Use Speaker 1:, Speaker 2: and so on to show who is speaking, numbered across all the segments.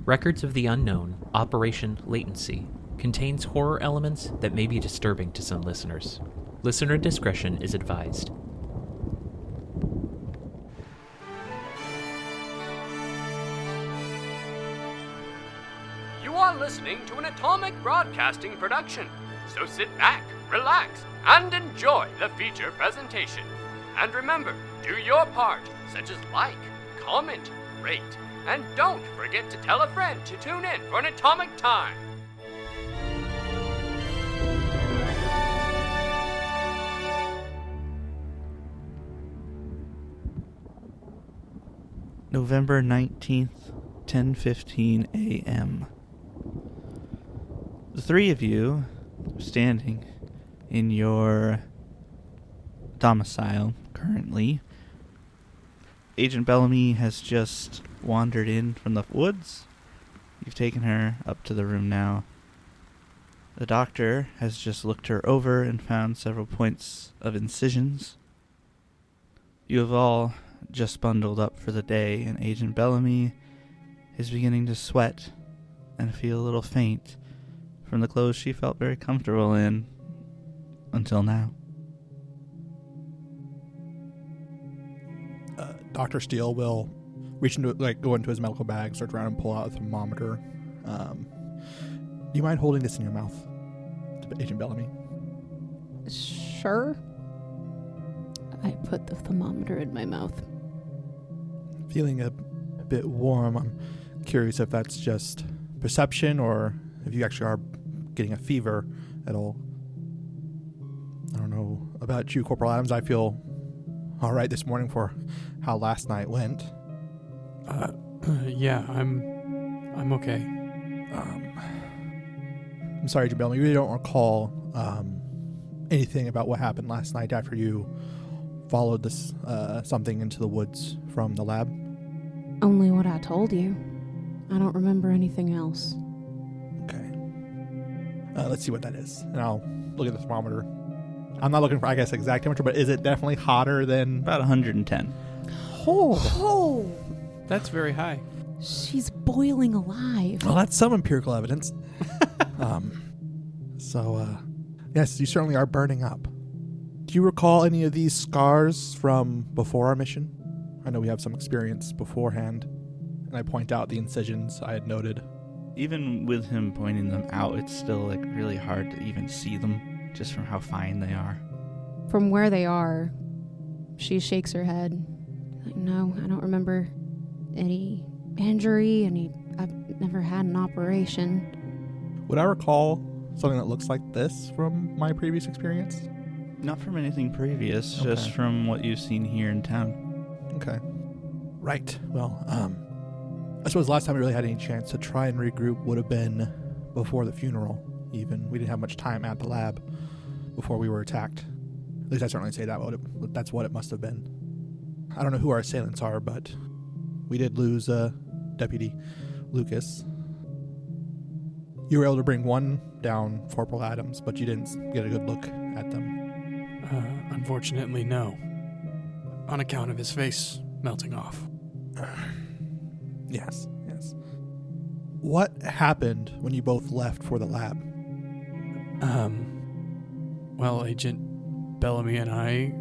Speaker 1: Records of the Unknown, Operation Latency, contains horror elements that may be disturbing to some listeners. Listener discretion is advised.
Speaker 2: You are listening to an Atomic Broadcasting production, so sit back, relax, and enjoy the feature presentation. And remember, do your part, such as like, comment, rate, and don't forget to tell a friend to tune in for an Atomic Time.
Speaker 3: November 19th, 10:15 a.m. The three of you are standing in your domicile currently. Agent Bellamy has just wandered in from the woods. You've taken her up to the room now. The doctor has just looked her over and found several points of incisions. You have all just bundled up for the day, and Agent Bellamy is beginning to sweat and feel a little faint from the clothes she felt very comfortable in until now.
Speaker 4: Dr. Steele will reach into, go into his medical bag, search around, and pull out a thermometer. Do you mind holding this in your mouth, Agent Bellamy?
Speaker 5: Sure. I put the thermometer in my mouth.
Speaker 4: Feeling a bit warm. I'm curious if that's just perception or if you actually are getting a fever at all. I don't know about you, Corporal Adams. I feel all right this morning for how last night went.
Speaker 6: Yeah, I'm okay.
Speaker 4: I'm sorry, Agent Bellamy. You really don't recall anything about what happened last night after you followed this something into the woods from the lab?
Speaker 5: Only what I told you. I don't remember anything else.
Speaker 4: Okay. Let's see what that is. And I'll look at the thermometer. I'm not looking for, I guess, exact temperature, but is it definitely hotter than...
Speaker 3: About 110.
Speaker 5: Oh!
Speaker 6: That's very high.
Speaker 5: She's boiling alive.
Speaker 4: Well, that's some empirical evidence. Yes, you certainly are burning up. Do you recall any of these scars from before our mission? I know we have some experience beforehand, and I point out the incisions I had noted.
Speaker 3: Even with him pointing them out, it's still really hard to even see them, just from how fine they are.
Speaker 5: From where they are, she shakes her head. No, I don't remember any injury, I've never had an operation.
Speaker 4: Would I recall something that looks like this from my previous experience?
Speaker 3: Not from anything previous,
Speaker 4: Okay.
Speaker 3: Just from what you've seen here in town.
Speaker 4: Okay. Right. Well, I suppose last time we really had any chance to try and regroup would have been before the funeral, even. We didn't have much time at the lab before we were attacked. At least I certainly say that's what it must have been. I don't know who our assailants are, but we did lose Deputy Lucas. You were able to bring one down, Corporal Adams, but you didn't get a good look at them.
Speaker 6: Unfortunately, no. On account of his face melting off.
Speaker 4: Yes. What happened when you both left for the lab?
Speaker 6: Well, Agent Bellamy and I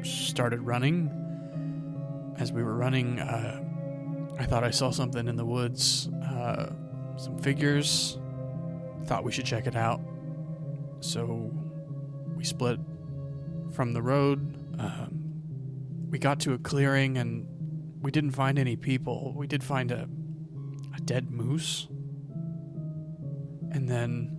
Speaker 6: started running. As we were running, I thought I saw something in the woods. Some figures. Thought we should check it out. So we split from the road. We got to a clearing and we didn't find any people. We did find a dead moose. And then,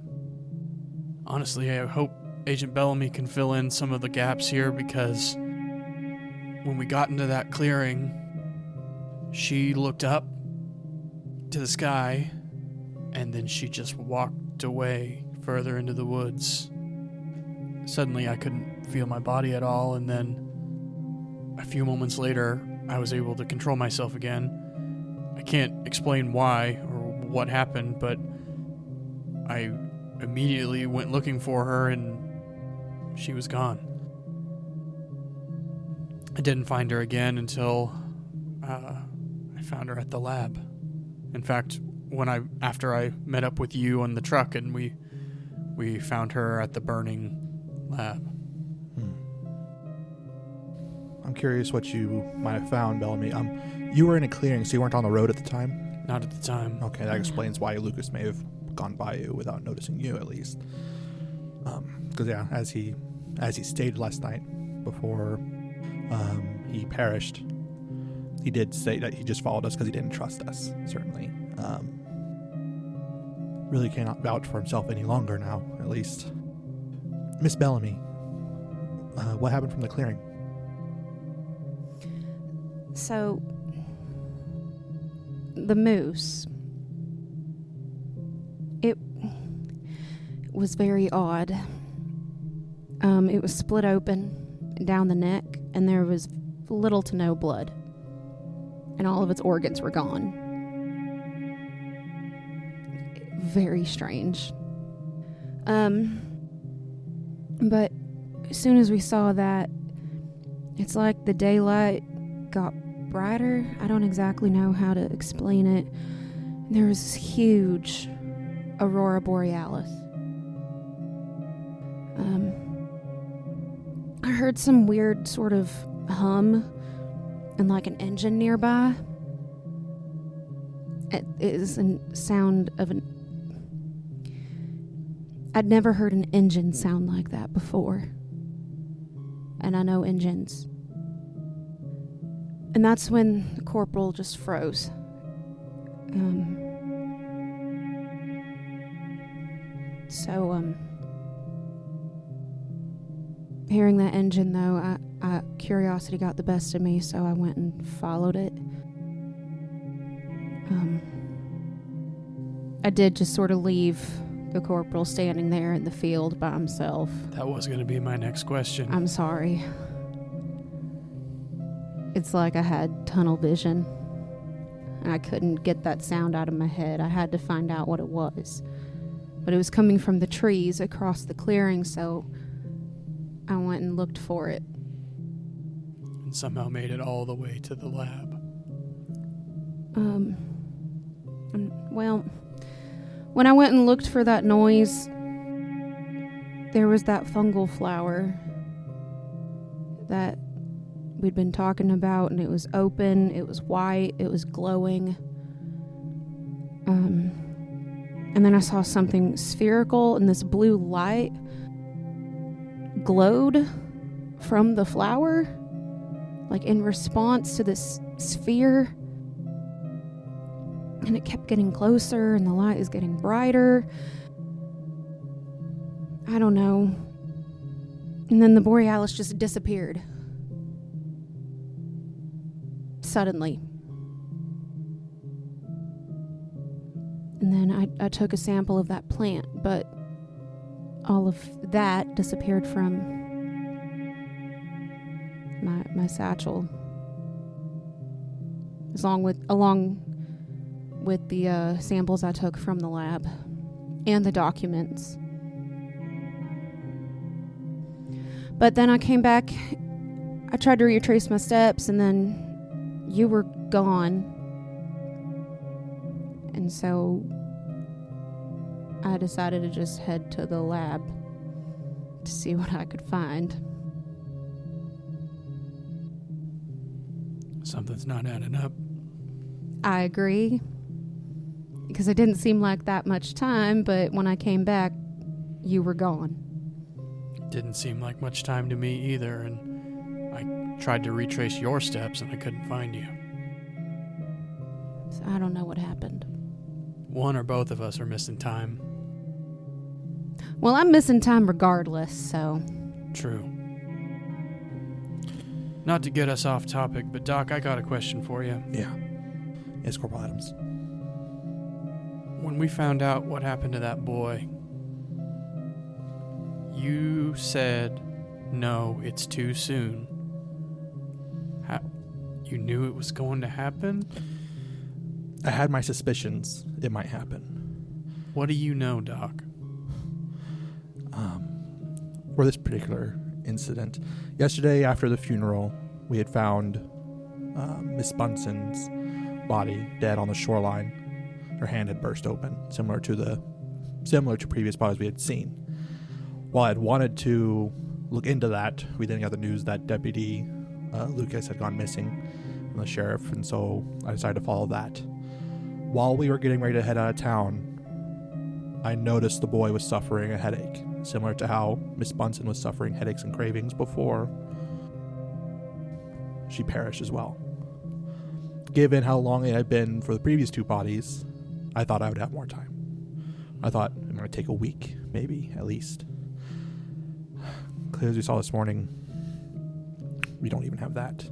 Speaker 6: honestly, I hope Agent Bellamy can fill in some of the gaps here, because when we got into that clearing, she looked up to the sky and then she just walked away further into the woods. Suddenly I couldn't feel my body at all, and then a few moments later I was able to control myself again. I can't explain why or what happened, but I immediately went looking for her and she was gone. I didn't find her again until I found her at the lab. In fact, after I met up with you on the truck and we found her at the burning lab.
Speaker 4: I'm curious what you might have found, Bellamy. You were in a clearing, so you weren't on the road at the time?
Speaker 6: Not at the time.
Speaker 4: Okay, that explains why Lucas may have gone by you without noticing you, at least. Because, as he stated last night before he perished, he did say that he just followed us because he didn't trust us, certainly. Really cannot vouch for himself any longer now, at least. Miss Bellamy, what happened from the clearing?
Speaker 5: So, the moose, it was very odd. It was split open down the neck, and there was little to no blood, and all of its organs were gone. Very strange. But as soon as we saw that, it's like the daylight got brighter. I don't exactly know how to explain it. There was this huge aurora borealis. I heard some weird sort of hum and like an engine nearby. It is a sound of an... I'd never heard an engine sound like that before. And I know engines. And that's when the corporal just froze. Hearing that engine, though, curiosity got the best of me, so I went and followed it. I did just sort of leave the corporal standing there in the field by himself.
Speaker 6: That was going to be my next question.
Speaker 5: I'm sorry. It's like I had tunnel vision, and I couldn't get that sound out of my head. I had to find out what it was. But it was coming from the trees across the clearing, so I went and looked for it.
Speaker 6: And somehow made it all the way to the lab.
Speaker 5: Well, when I went and looked for that noise, there was that fungal flower that we'd been talking about, and it was open, it was white, it was glowing. And then I saw something spherical, and this blue light glowed from the flower, like in response to this sphere. And it kept getting closer, and the light is getting brighter. I don't know. And then the borealis just disappeared. Suddenly. And then I took a sample of that plant, but all of that disappeared from my satchel. Along with the samples I took from the lab and the documents. But then I came back, I tried to retrace my steps, and then you were gone. And so I decided to just head to the lab to see what I could find.
Speaker 6: Something's not adding up.
Speaker 5: I agree. Because it didn't seem like that much time, but when I came back, you were gone.
Speaker 6: Didn't seem like much time to me either, and I tried to retrace your steps and I couldn't find you.
Speaker 5: So I don't know what happened.
Speaker 6: One or both of us are missing time.
Speaker 5: Well, I'm missing time regardless, so...
Speaker 6: True. Not to get us off topic, but Doc, I got a question for you.
Speaker 4: Yeah. Yes, Corporal Adams.
Speaker 6: When we found out what happened to that boy, you said, no, it's too soon. How, you knew it was going to happen?
Speaker 4: I had my suspicions it might happen.
Speaker 6: What do you know, Doc?
Speaker 4: For this particular incident, yesterday after the funeral, we had found Miss Bunson's body dead on the shoreline. Her hand had burst open, similar to previous bodies we had seen. While I had wanted to look into that, we then got the news that Deputy Lucas had gone missing from the sheriff, and so I decided to follow that. While we were getting ready to head out of town, I noticed the boy was suffering a headache, similar to how Miss Bunsen was suffering headaches and cravings before she perished as well. Given how long it had been for the previous two bodies, I thought I would have more time. I thought it might take a week, maybe, at least. Clearly, as we saw this morning, we don't even have that.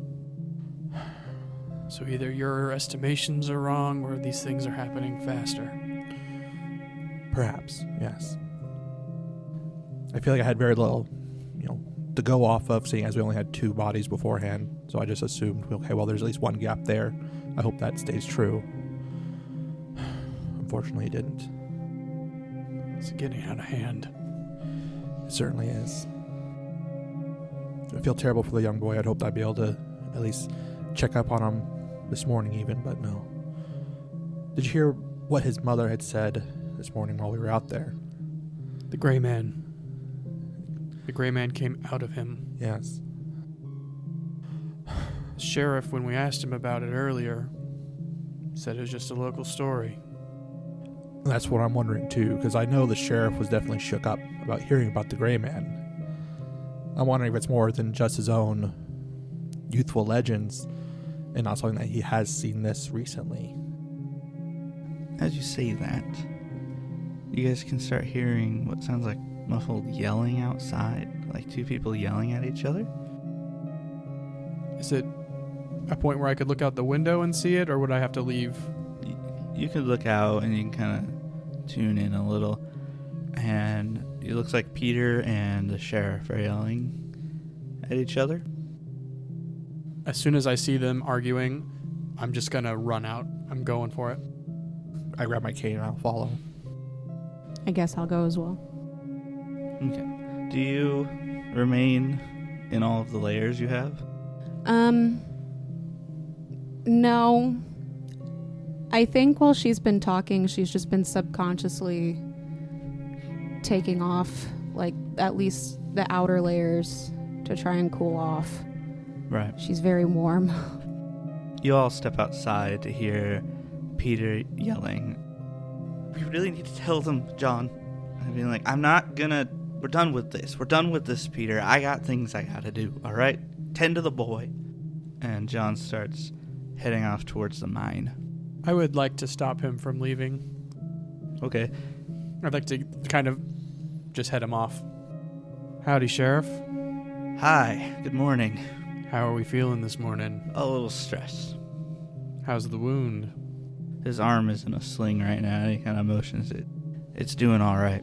Speaker 6: So either your estimations are wrong or these things are happening faster.
Speaker 4: Perhaps, yes. I feel like I had very little, to go off of, seeing as we only had two bodies beforehand. So I just assumed, okay, well, there's at least one gap there. I hope that stays true. Unfortunately, it didn't.
Speaker 6: It's getting out of hand.
Speaker 4: It certainly is. I feel terrible for the young boy. I'd hoped I'd be able to at least check up on him this morning even, but no. Did you hear what his mother had said this morning while we were out there?
Speaker 6: The gray man. The gray man came out of him.
Speaker 4: Yes.
Speaker 6: The sheriff, when we asked him about it earlier, said it was just a local story.
Speaker 4: That's what I'm wondering too, because I know the sheriff was definitely shook up about hearing about the gray man. I'm wondering if it's more than just his own youthful legends and not something that he has seen this recently.
Speaker 3: As you say that, you guys can start hearing what sounds like muffled yelling outside, like two people yelling at each other.
Speaker 6: Is it a point where I could look out the window and see it, or would I have to leave?
Speaker 3: You could look out and you can kind of tune in a little, and it looks like Peter and the sheriff are yelling at each other.
Speaker 6: As soon as I see them arguing, I'm just gonna run out. I'm going for it.
Speaker 4: I grab my cane and I'll follow.
Speaker 5: I guess I'll go as well.
Speaker 3: Okay. Do you remain in all of the layers you have?
Speaker 5: No. I think while she's been talking, she's just been subconsciously taking off, like, at least the outer layers to try and cool off.
Speaker 3: Right.
Speaker 5: She's very warm.
Speaker 3: You all step outside to hear Peter yelling. We really need to tell them, John. I mean, like, we're done with this. We're done with this, Peter. I got things I gotta do, all right? Tend to the boy. And John starts heading off towards the mine.
Speaker 6: I would like to stop him from leaving.
Speaker 3: Okay.
Speaker 6: I'd like to kind of just head him off. Howdy, Sheriff.
Speaker 3: Hi, good morning.
Speaker 6: How are we feeling this morning?
Speaker 3: A little stressed.
Speaker 6: How's the wound?
Speaker 3: His arm is in a sling right now. He kind of motions it. It's doing all right.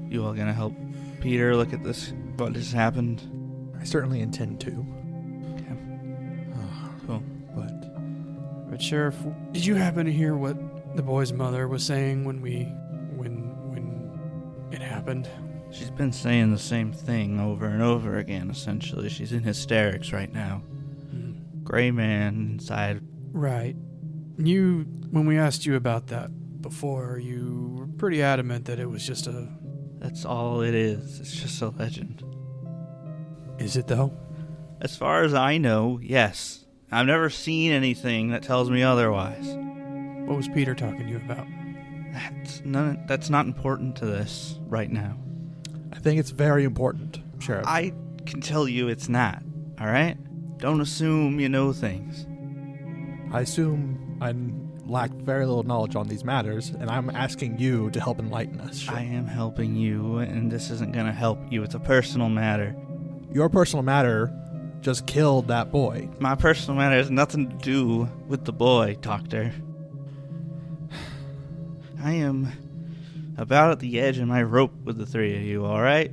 Speaker 3: You all gonna help Peter look at this, what just happened?
Speaker 4: I certainly intend to.
Speaker 3: Okay. Cool.
Speaker 6: But Sheriff, did you happen to hear what the boy's mother was saying when it happened?
Speaker 3: She's been saying the same thing over and over again, essentially. She's in hysterics right now. Gray man inside.
Speaker 6: Right. When we asked you about that before, you were pretty adamant that it was just a...
Speaker 3: That's all it is. It's just a legend.
Speaker 6: Is it, though?
Speaker 3: As far as I know, yes. I've never seen anything that tells me otherwise.
Speaker 6: What was Peter talking to you about?
Speaker 3: That's not important to this right now.
Speaker 4: I think it's very important, Sheriff.
Speaker 3: I can tell you it's not, all right? Don't assume you know things.
Speaker 4: I assume I lack very little knowledge on these matters, and I'm asking you to help enlighten us. Sheriff.
Speaker 3: I am helping you, and this isn't going to help you. It's a personal matter.
Speaker 4: Your personal matter just killed that boy.
Speaker 3: My personal matter has nothing to do with the boy, Doctor. I am about at the edge of my rope with the three of you, all right?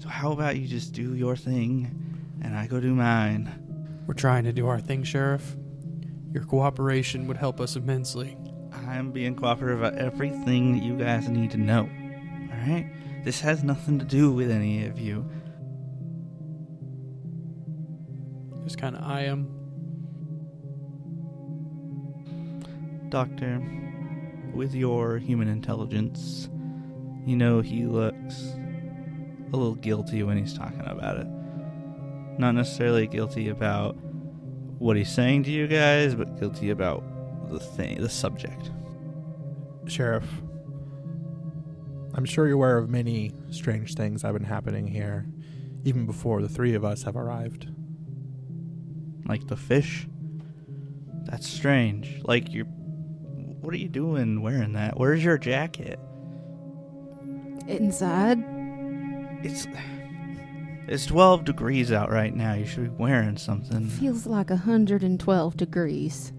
Speaker 3: So how about you just do your thing, and I go do mine.
Speaker 6: We're trying to do our thing, Sheriff. Your cooperation would help us immensely.
Speaker 3: I'm being cooperative about everything that you guys need to know, all right? This has nothing to do with any of you.
Speaker 6: Just kind of eye him.
Speaker 3: Doctor, with your human intelligence, you know he looks a little guilty when he's talking about it. Not necessarily guilty about what he's saying to you guys, but guilty about the subject.
Speaker 4: Sheriff, I'm sure you're aware of many strange things that have been happening here, even before the three of us have arrived.
Speaker 3: Like the fish? That's strange. Like, what are you doing wearing that? Where's your jacket?
Speaker 5: Inside?
Speaker 3: It's 12 degrees out right now. You should be wearing something.
Speaker 5: Feels like 112 degrees.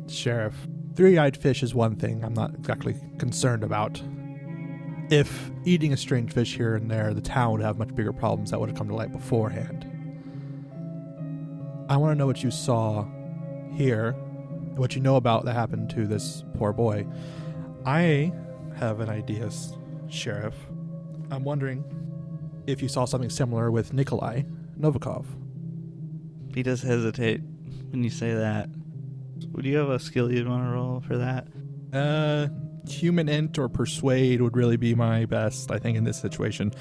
Speaker 4: Sheriff, three-eyed fish is one thing I'm not exactly concerned about. If eating a strange fish here and there, the town would have much bigger problems that would have come to light beforehand. I want to know what you saw here, what you know about that happened to this poor boy. I have an idea, Sheriff. I'm wondering if you saw something similar with Nikolai Novikov.
Speaker 3: He does hesitate when you say that. Would you have a skill you'd want to roll for that?
Speaker 4: Human int or persuade would really be my best, I think, in this situation.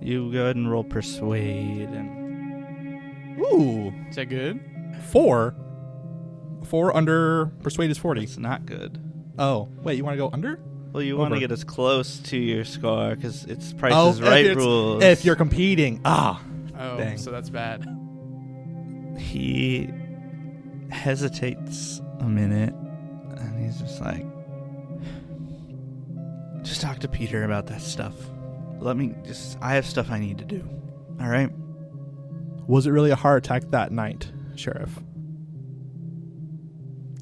Speaker 3: You go ahead and roll persuade. And
Speaker 4: Ooh,
Speaker 6: Is that good?
Speaker 4: 4. 4 under persuade is 40.
Speaker 3: it's not good.
Speaker 4: Oh, wait, you want to go under?
Speaker 3: Well, you want to
Speaker 4: Over.
Speaker 3: get as close to your score because it's Price
Speaker 4: Oh,
Speaker 3: is Right
Speaker 4: if
Speaker 3: rules.
Speaker 4: If you're competing.
Speaker 6: Oh,
Speaker 4: Dang.
Speaker 6: so that's bad.
Speaker 3: He hesitates a minute and he's just like, just talk to Peter about that stuff. I have stuff I need to do. All right?
Speaker 4: Was it really a heart attack that night, Sheriff?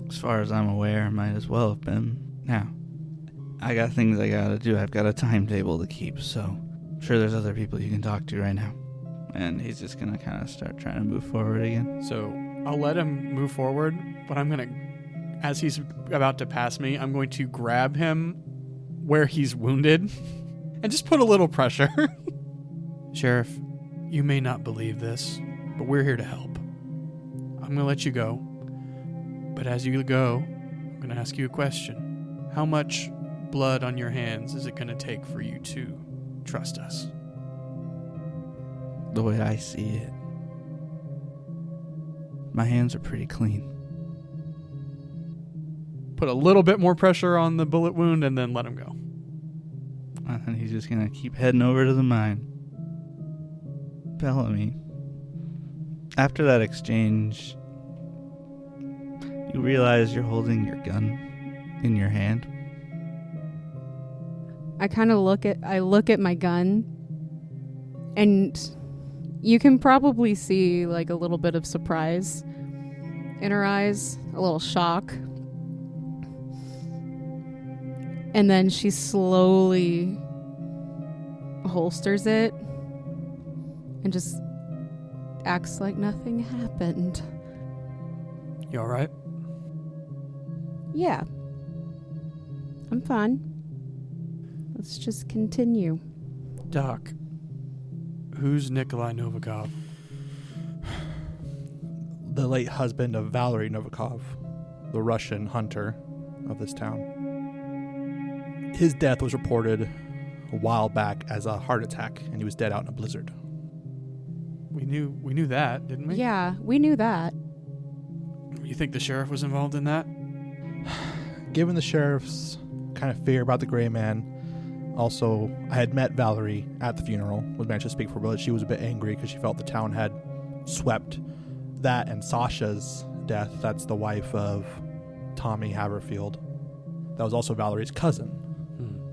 Speaker 3: As far as I'm aware, it might as well have been. Now, I got things I gotta do. I've got a timetable to keep, so I'm sure there's other people you can talk to right now. And he's just gonna kind of start trying to move forward again.
Speaker 6: So I'll let him move forward, but I'm going to, as he's about to pass me, I'm going to grab him where he's wounded and just put a little pressure. Sheriff, you may not believe this, but we're here to help. I'm going to let you go. But as you go, I'm going to ask you a question. How much blood on your hands is it going to take for you to trust us?
Speaker 3: The way I see it, my hands are pretty clean.
Speaker 6: Put a little bit more pressure on the bullet wound and then let him go.
Speaker 3: And then he's just gonna keep heading over to the mine. Bellamy, after that exchange, you realize you're holding your gun in your hand.
Speaker 5: I kind of look at my gun, and you can probably see like a little bit of surprise in her eyes, a little shock. And then she slowly holsters it and just acts like nothing happened.
Speaker 6: You all right?
Speaker 5: Yeah. I'm fine. Let's just continue.
Speaker 6: Doc, who's Nikolai Novikov?
Speaker 4: The late husband of Valery Novikov, the Russian hunter of this town. His death was reported a while back as a heart attack, and he was dead out in a blizzard.
Speaker 6: We knew that, didn't we?
Speaker 5: Yeah, we knew that.
Speaker 6: You think the sheriff was involved in that?
Speaker 4: Given the sheriff's kind of fear about the gray man, also, I had met Valerie at the funeral, was managed to speak for her, but she was a bit angry because she felt the town had swept that and Sasha's death. That's the wife of Tommy Haverfield. That was also Valerie's cousin.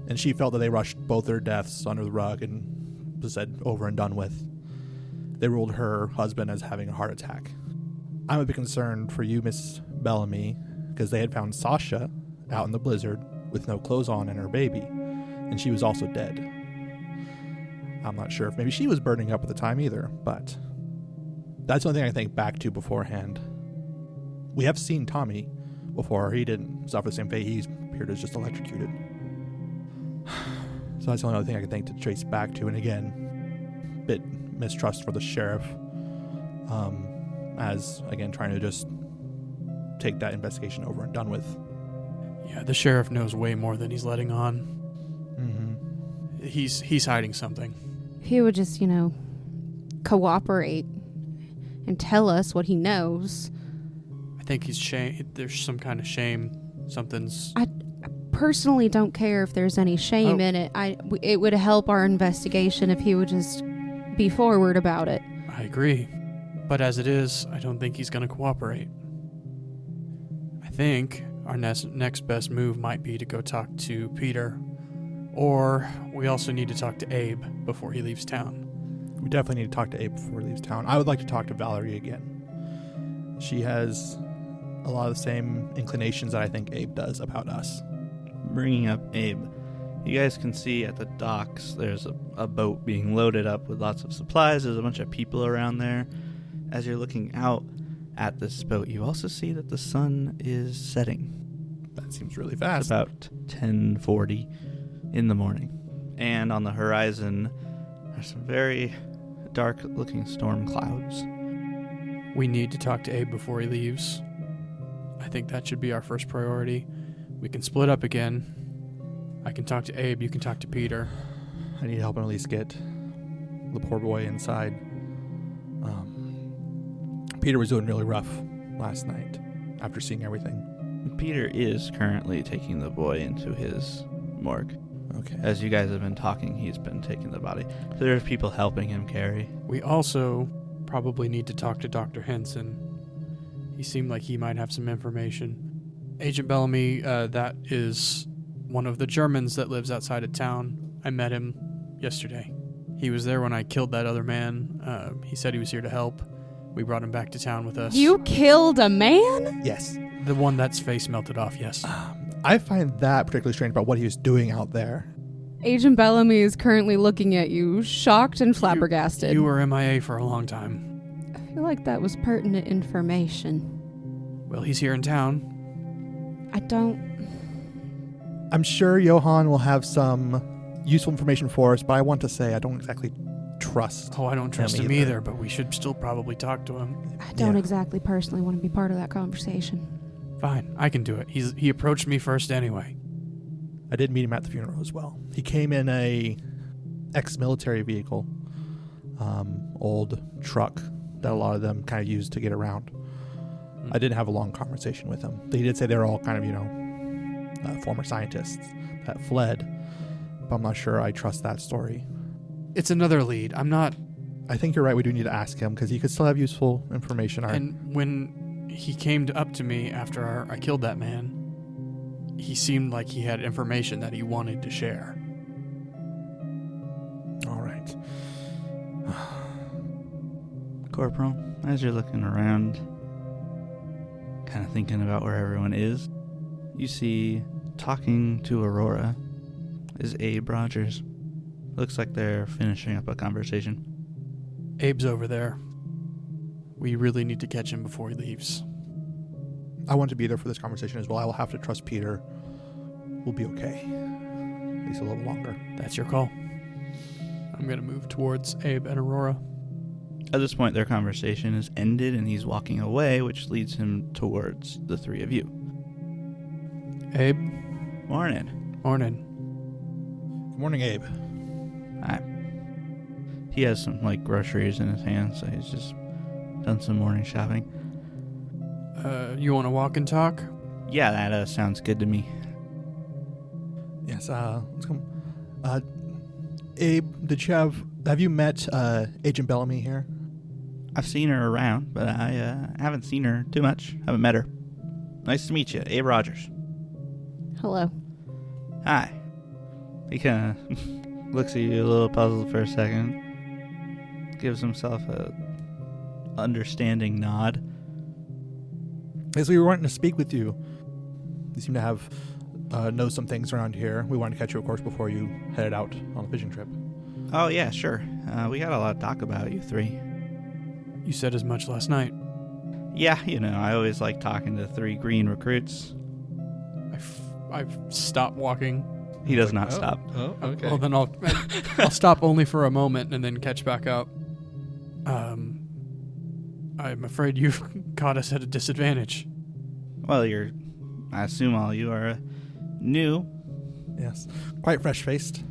Speaker 4: And she felt that they rushed both their deaths under the rug and said over and done with. They ruled her husband as having a heart attack. I'm a bit concerned for you, Miss Bellamy, because they had found Sasha out in the blizzard with no clothes on and her baby, and she was also dead. I'm not sure if maybe she was burning up at the time either, but that's the only thing I think back to beforehand. We have seen Tommy before. He didn't suffer the same fate. He appeared as just electrocuted. So that's the only other thing I can think to trace back to. And again, bit mistrust for the sheriff, as again trying to just take that investigation over and done with.
Speaker 6: Yeah, the sheriff knows way more than he's letting on.
Speaker 4: Mm-hmm.
Speaker 6: He's hiding something.
Speaker 5: If he would just, cooperate and tell us what he knows.
Speaker 6: I think there's some kind of shame. Something's...
Speaker 5: I personally don't care if there's any shame in it. It would help our investigation if he would just be forward about it.
Speaker 6: I agree. But as it is, I don't think he's going to cooperate. I think our next best move might be to go talk to Peter. Or we also need to talk to Abe before he leaves town.
Speaker 4: We definitely need to talk to Abe before he leaves town. I would like to talk to Valerie again. She has a lot of the same inclinations that I think Abe does about us.
Speaker 3: Bringing up Abe, you guys can see at the docks there's a boat being loaded up with lots of supplies. There's a bunch of people around there. As you're looking out at this boat, you also see that the sun is setting.
Speaker 4: That seems really fast.
Speaker 3: It's about 10:40 in the morning. And on the horizon, there's some very dark-looking storm clouds.
Speaker 6: We need to talk to Abe before he leaves. I think that should be our first priority. We can split up again. I can talk to Abe, you can talk to Peter.
Speaker 4: I need help and at least get the poor boy inside. Peter was doing really rough last night after seeing everything.
Speaker 3: Peter is currently taking the boy into his morgue.
Speaker 4: Okay.
Speaker 3: As you guys have been talking, he's been taking the body. So there's people helping him carry.
Speaker 6: We also probably need to talk to Dr. Henson. He seemed like he might have some information. Agent Bellamy, that is one of the Germans that lives outside of town. I met him yesterday. He was there when I killed that other man. He said he was here to help. We brought him back to town with us.
Speaker 5: You killed a man?
Speaker 4: Yes.
Speaker 6: The one that's face melted off, yes.
Speaker 4: I find that particularly strange about what he was doing out there.
Speaker 5: Agent Bellamy is currently looking at you, shocked and flabbergasted.
Speaker 6: You were MIA for a long time.
Speaker 5: I feel like that was pertinent information.
Speaker 6: Well, he's here in town.
Speaker 4: I'm sure Johan will have some useful information for us, but I want to say I don't exactly trust.
Speaker 6: Oh, I don't trust him either, but we should still probably talk to him.
Speaker 5: I don't exactly personally want to be part of that conversation.
Speaker 6: Fine, I can do it. He approached me first anyway.
Speaker 4: I did meet him at the funeral as well. He came in a ex-military vehicle, old truck that a lot of them kind of used to get around. I didn't have a long conversation with him. He did say they were all kind of, former scientists that fled, but I'm not sure I trust that story.
Speaker 6: It's another lead.
Speaker 4: I think you're right. We do need to ask him because he could still have useful information.
Speaker 6: And when he came up to me after I killed that man, he seemed like he had information that he wanted to share.
Speaker 4: All right.
Speaker 3: Corporal, as you're looking around, kind of thinking about where everyone is, you see, talking to Aurora is Abe Rogers. Looks like they're finishing up a conversation.
Speaker 6: Abe's over there. We really need to catch him before he leaves.
Speaker 4: I want to be there for this conversation as well. I will have to trust Peter. We'll be okay. At least a little longer.
Speaker 6: That's your call. I'm going to move towards Abe and Aurora.
Speaker 3: At this point, their conversation is ended and he's walking away, which leads him towards the three of you.
Speaker 6: Abe?
Speaker 3: Morning.
Speaker 6: Morning.
Speaker 4: Good morning, Abe.
Speaker 3: Hi. He has some, groceries in his hands, so he's just done some morning shopping.
Speaker 6: You want to walk and talk?
Speaker 3: Yeah, that sounds good to me.
Speaker 4: Yes, let's come. Abe, have you met Agent Bellamy here?
Speaker 3: I've seen her around, but I haven't seen her too much. Haven't met her. Nice to meet you, Abe Rogers.
Speaker 5: Hello.
Speaker 3: Hi. He kind of looks at you a little puzzled for a second. Gives himself a understanding nod.
Speaker 4: As we were wanting to speak with you, you seem to have know some things around here. We wanted to catch you, of course, before you headed out on a fishing trip.
Speaker 3: Oh, yeah, sure. We got a lot to talk about, you three.
Speaker 6: You said as much last night.
Speaker 3: Yeah, I always like talking to three green recruits.
Speaker 6: I've stopped walking.
Speaker 3: He does not stop.
Speaker 4: Oh, okay.
Speaker 6: Well, then I'll stop only for a moment and then catch back up. I'm afraid you've caught us at a disadvantage.
Speaker 3: Well, I assume all you are new.
Speaker 4: Yes. Quite fresh-faced.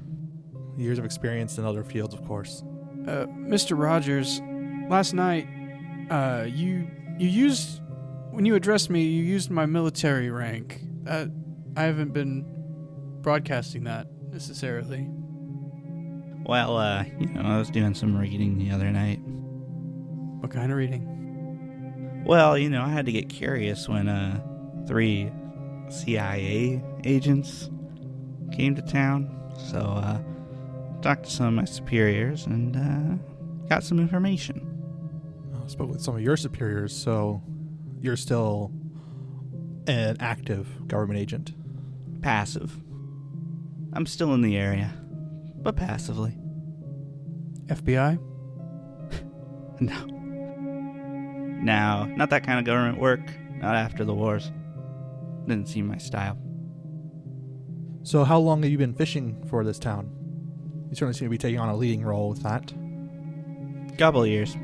Speaker 4: Years of experience in other fields, of course.
Speaker 6: Mr. Rogers, last night, you used, when you addressed me, you used my military rank. I haven't been broadcasting that necessarily.
Speaker 3: Well, I was doing some reading the other night.
Speaker 6: What kind of reading?
Speaker 3: Well, I had to get curious when 3 CIA agents came to town. So, talked to some of my superiors and got some information.
Speaker 4: I spoke with some of your superiors, so you're still an active government agent.
Speaker 3: Passive. I'm still in the area, but passively.
Speaker 6: FBI?
Speaker 3: No. No, not that kind of government work. Not after the wars. Didn't seem my style.
Speaker 4: So how long have you been fishing for this town? You certainly seem to be taking on a leading role with that.
Speaker 3: Couple of years.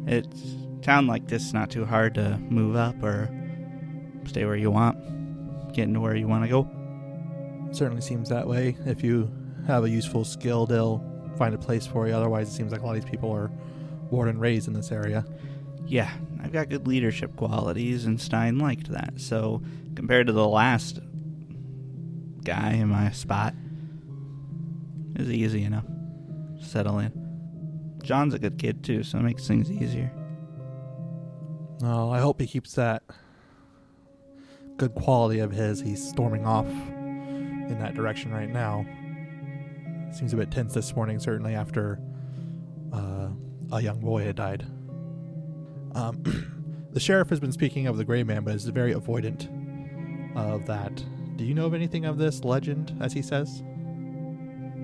Speaker 3: It's town like this is not too hard to move up or stay where you want. Get into where you want to go.
Speaker 4: Certainly seems that way. If you have a useful skill, they'll find a place for you. Otherwise, it seems like a lot of these people are born and raised in this area.
Speaker 3: Yeah, I've got good leadership qualities, and Stein liked that. So, compared to the last guy in my spot, it was easy, to settle in. John's a good kid, too, so it makes things easier.
Speaker 4: Oh, I hope he keeps that good quality of his. He's storming off in that direction right now. Seems a bit tense this morning, certainly after a young boy had died. The sheriff has been speaking of the gray man, but is very avoidant of that. Do you know of anything of this legend, as he says?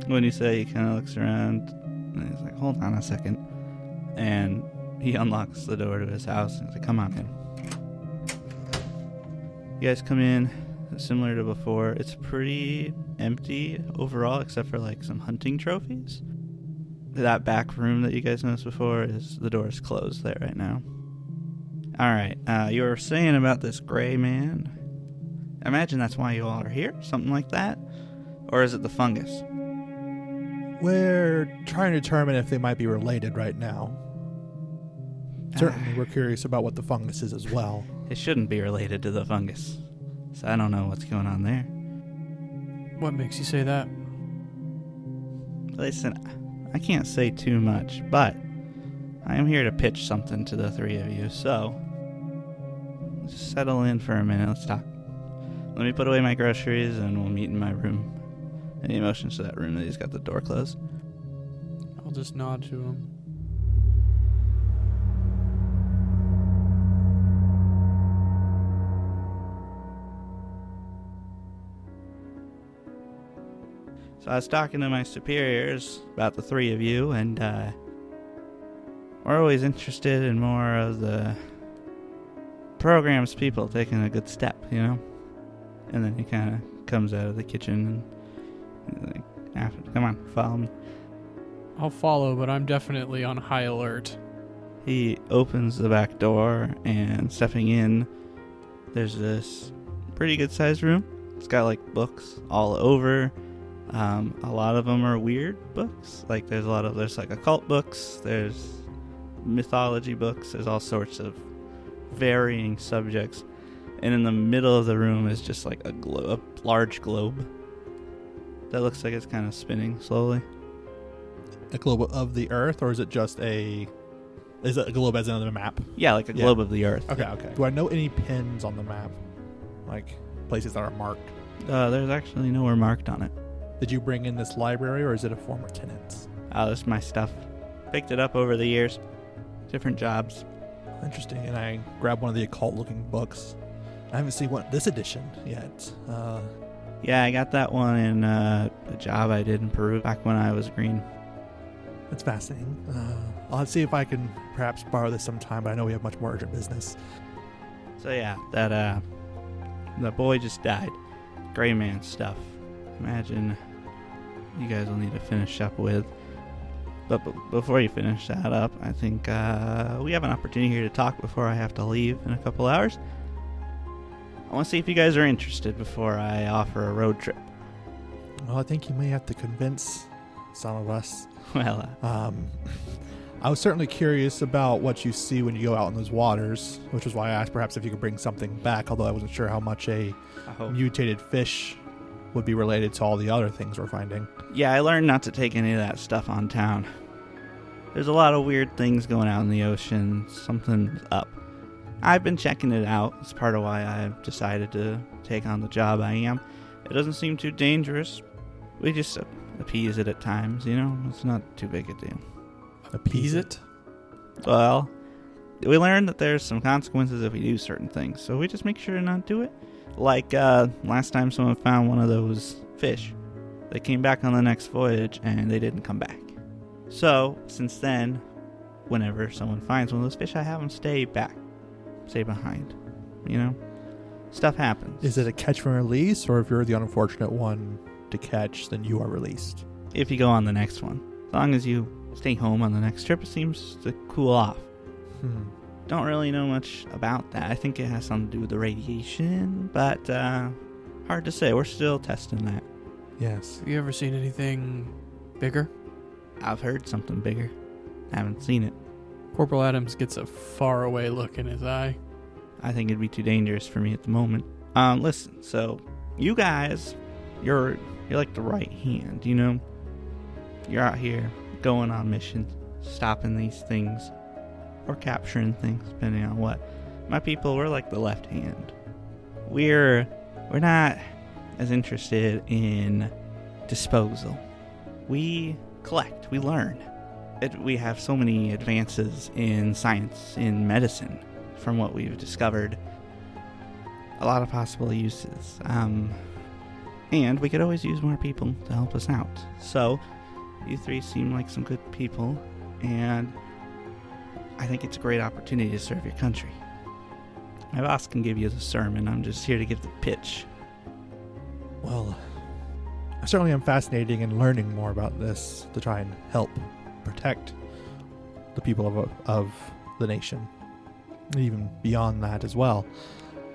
Speaker 3: When you say, he kind of looks around, and he's like, hold on a second. And he unlocks the door to his house, and he's like, come on in. You guys come in, similar to before. It's pretty empty overall, except for some hunting trophies. That back room that you guys noticed before, the door is closed there right now. Alright, you were saying about this gray man. I imagine that's why you all are here, something like that? Or is it the fungus?
Speaker 4: We're trying to determine if they might be related right now. Certainly, we're curious about what the fungus is as well.
Speaker 3: It shouldn't be related to the fungus. So I don't know what's going on there.
Speaker 6: What makes you say that?
Speaker 3: Listen, I can't say too much, but I am here to pitch something to the three of you, so let's settle in for a minute. Let's talk. Let me put away my groceries and we'll meet in my room. Any motions to that room that he's got the door closed?
Speaker 6: I'll just nod to him.
Speaker 3: So I was talking to my superiors about the three of you, and we're always interested in more of the program's people taking a good step, And then he kind of comes out of the kitchen and he's like, come on, follow me.
Speaker 6: I'll follow, but I'm definitely on high alert.
Speaker 3: He opens the back door, and stepping in, there's this pretty good sized room. It's got books all over. A lot of them are weird books. There's occult books, there's mythology books, there's all sorts of varying subjects. And in the middle of the room is just a large globe that looks like it's kind of spinning slowly.
Speaker 4: A globe of the Earth, or is it just is it a globe as in a map?
Speaker 3: Yeah, a globe of the Earth.
Speaker 4: Okay. Do I know any pins on the map? Places that are marked?
Speaker 3: There's actually nowhere marked on it.
Speaker 4: Did you bring in this library, or is it a former tenant's?
Speaker 3: Oh, this is my stuff. Picked it up over the years. Different jobs.
Speaker 4: Interesting. And I grabbed one of the occult-looking books. I haven't seen this edition yet.
Speaker 3: Yeah, I got that one in a job I did in Peru back when I was green.
Speaker 4: That's fascinating. I'll see if I can perhaps borrow this sometime, but I know we have much more urgent business.
Speaker 3: So yeah, that boy just died. Gray man stuff. Imagine you guys will need to finish up with. But before you finish that up, I think we have an opportunity here to talk before I have to leave in a couple hours. I want to see if you guys are interested before I offer a road trip.
Speaker 4: Well, I think you may have to convince some of us.
Speaker 3: Well,
Speaker 4: I was certainly curious about what you see when you go out in those waters, which is why I asked perhaps if you could bring something back, although I wasn't sure how much a mutated fish would be related to all the other things we're finding.
Speaker 3: yeah, I learned not to take any of that stuff on town. There's a lot of weird things going out in the ocean. Something's up. I've been checking it out. It's part of why I've decided to take on the job I am. It doesn't seem too dangerous. We just appease it at times, you know? It's not too big a deal.
Speaker 4: Appease it?
Speaker 3: Well, we learned that there's some consequences if we do certain things, so we just make sure to not do it. Like last time someone found one of those fish. They came back on the next voyage, and they didn't come back. So, since then, whenever someone finds one of those fish, I have them stay back. Stay behind. You know? Stuff happens.
Speaker 4: Is it a catch and release, or if you're the unfortunate one to catch, then you are released?
Speaker 3: If you go on the next one. As long as you stay home on the next trip, it seems to cool off. Don't really know much about that. I think it has something to do with the radiation, but hard to say. We're still testing that.
Speaker 4: Yes.
Speaker 6: Have you ever seen anything bigger?
Speaker 3: I've heard something bigger. Haven't seen it.
Speaker 6: Corporal Adams gets a faraway look in his eye.
Speaker 3: I think it'd be too dangerous for me at the moment. Listen, so you guys, you're like the right hand, you know? You're out here going on missions, stopping these things, or capturing things, depending on what. My people, we're like the left hand. We're not as interested in disposal. We collect, we learn. We have so many advances in science, in medicine, from what we've discovered. A lot of possible uses. And we could always use more people to help us out. So, you three seem like some good people, and I think it's a great opportunity to serve your country. My boss can give you the sermon. I'm just here to give the pitch.
Speaker 4: Well, I certainly am fascinated in learning more about this to try and help protect the people of the nation, and even beyond that as well.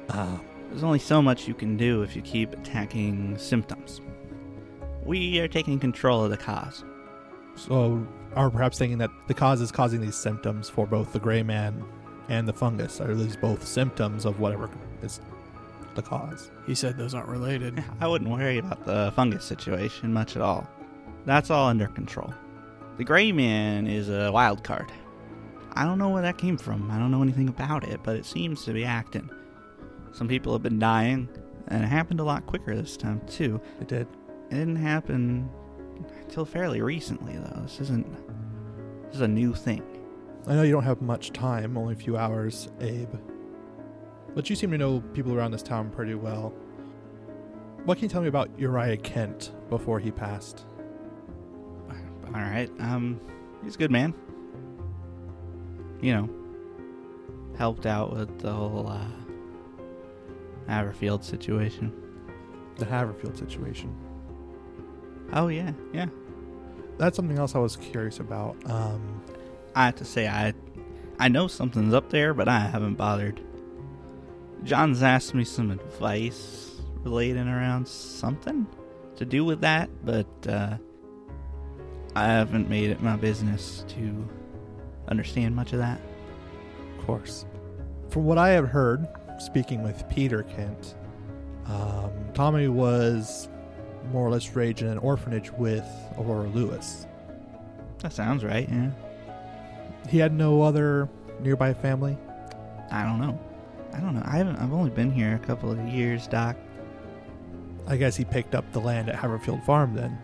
Speaker 3: There's only so much you can do if you keep attacking symptoms. We are taking control of the cause.
Speaker 4: So, are we perhaps thinking that the cause is causing these symptoms for both the gray man and the fungus? Are these both symptoms of whatever is the cause?
Speaker 6: He said those aren't related.
Speaker 3: I wouldn't worry about the fungus situation much at all. That's all under control. The gray man is a wild card. I don't know where that came from. I don't know anything about it, but it seems to be acting. Some people have been dying, and it happened a lot quicker this time, too.
Speaker 4: It did.
Speaker 3: It didn't happen until fairly recently, though. This is a new thing.
Speaker 4: I know you don't have much time, only a few hours, Abe. But you seem to know people around this town pretty well. What can you tell me about Uriah Kent before he passed?
Speaker 3: Alright, he's a good man. You know, helped out with the whole, Haverfield situation.
Speaker 4: The Haverfield situation.
Speaker 3: Oh, yeah.
Speaker 4: That's something else I was curious about.
Speaker 3: I have to say, I know something's up there, but I haven't bothered. John's asked me some advice relating around something to do with that, but I haven't made it my business to understand much of that.
Speaker 4: Of course. From what I have heard, speaking with Peter Kent, Tommy was more or less raised in an orphanage with Aurora Lewis.
Speaker 3: That sounds right, yeah.
Speaker 4: He had no other nearby family?
Speaker 3: I don't know. I've only been here a couple of years, Doc.
Speaker 4: I guess he picked up the land at Haverfield Farm then.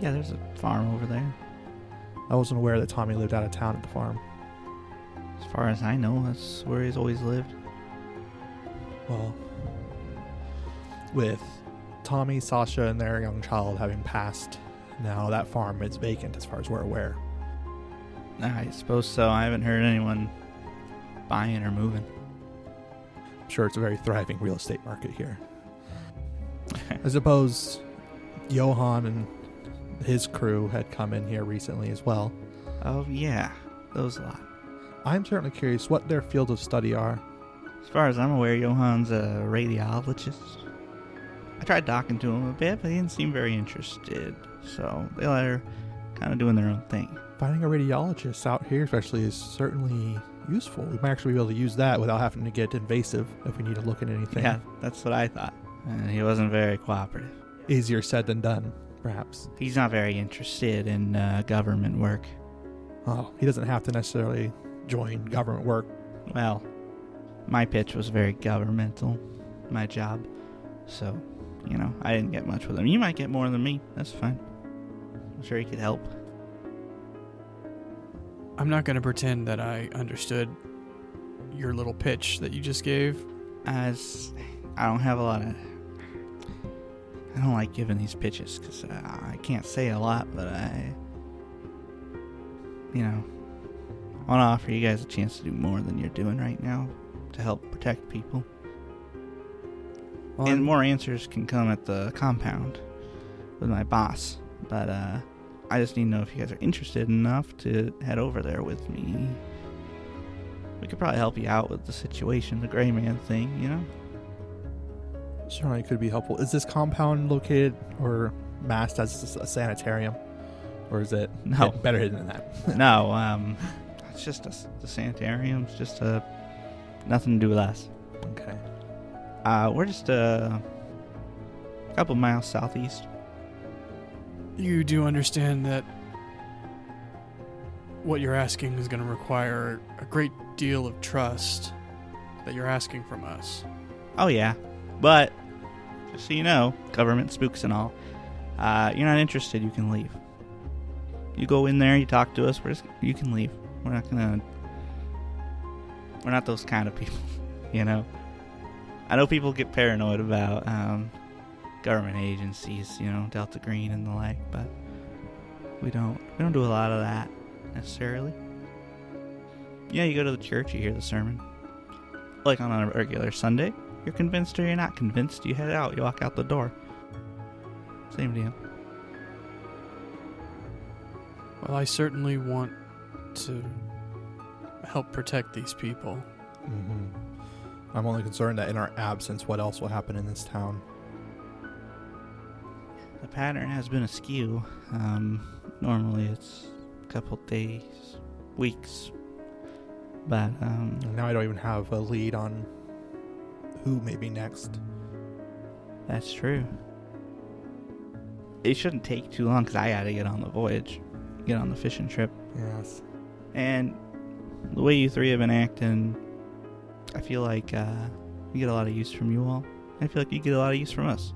Speaker 3: Yeah, there's a farm over there.
Speaker 4: I wasn't aware that Tommy lived out of town at the farm.
Speaker 3: As far as I know, that's where he's always lived.
Speaker 4: Well, with Tommy, Sasha, and their young child having passed, now that farm is vacant as far as we're aware.
Speaker 3: I suppose so. I haven't heard anyone buying or moving.
Speaker 4: I'm sure it's a very thriving real estate market here. I suppose Johan and his crew had come in here recently as well.
Speaker 3: Oh, yeah. Those lot.
Speaker 4: I'm certainly curious what their fields of study are.
Speaker 3: As far as I'm aware, Johan's a radiologist. I tried talking to him a bit, but he didn't seem very interested. So they let her kind of doing their own thing.
Speaker 4: Finding a radiologist out here especially is certainly useful. We might actually be able to use that without having to get invasive if we need to look at anything.
Speaker 3: Yeah, that's what I thought. And he wasn't very cooperative.
Speaker 4: Easier said than done, perhaps.
Speaker 3: He's not very interested in government work.
Speaker 4: Oh, he doesn't have to necessarily join government work.
Speaker 3: Well, my pitch was very governmental, my job. So, I didn't get much with him. You might get more than me. That's fine. I'm sure he could help.
Speaker 6: I'm not going to pretend that I understood your little pitch that you just gave.
Speaker 3: I don't have a lot of... I don't like giving these pitches because I can't say a lot, but I want to offer you guys a chance to do more than you're doing right now to help protect people.
Speaker 6: Well,
Speaker 3: And more answers can come at the compound with my boss, but I just need to know if you guys are interested enough to head over there with me. We could probably help you out with the situation, the gray man thing,
Speaker 4: Certainly could be helpful. Is this compound located or masked as a sanitarium? Or is it
Speaker 3: No.
Speaker 4: better hidden than that?
Speaker 3: No, it's just the sanitarium. It's just nothing to do with us.
Speaker 4: Okay.
Speaker 3: We're just a couple miles southeast.
Speaker 6: you do understand that what you're asking is going to require a great deal of trust that you're asking from us.
Speaker 3: Oh yeah, but just so you know, government spooks and all. You're not interested, you can leave. You go in there, you talk to us. You can leave. We're not those kind of people, I know people get paranoid about government agencies, Delta Green and the like, but we don't do a lot of that necessarily. Yeah, you go to the church, you hear the sermon. Like on a regular Sunday, you're convinced or you're not convinced, you head out, you walk out the door. Same deal.
Speaker 6: Well, I certainly want to help protect these people.
Speaker 4: Mm-hmm. I'm only concerned that in our absence, what else will happen in this town?
Speaker 3: The pattern has been askew. Normally it's a couple days, weeks. But,
Speaker 4: And now I don't even have a lead on who may be next.
Speaker 3: that's true. It shouldn't take too long because I gotta get on the voyage. Get on the fishing trip.
Speaker 4: Yes.
Speaker 3: And the way you three have been acting, I feel like we get a lot of use from you all. I feel like you get a lot of use from us.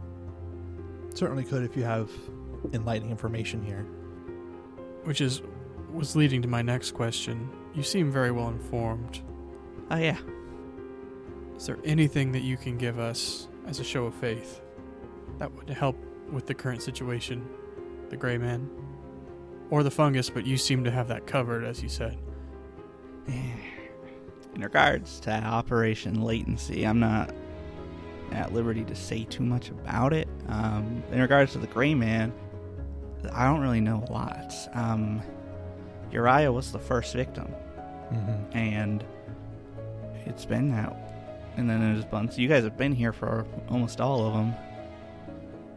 Speaker 4: Certainly could if you have enlightening information here.
Speaker 6: Which was leading to my next question. You seem very well informed.
Speaker 3: Oh yeah.
Speaker 6: Is there anything that you can give us as a show of faith that would help with the current situation? The gray man? Or the fungus, but you seem to have that covered, as you said.
Speaker 3: In regards to Operation Latency, I'm not at liberty to say too much about it. In regards to the gray man, I don't really know a lot. Uriah was the first victim,
Speaker 4: Mm-hmm.
Speaker 3: and it's been that. And then there's a bunch. You guys have been here for almost all of them.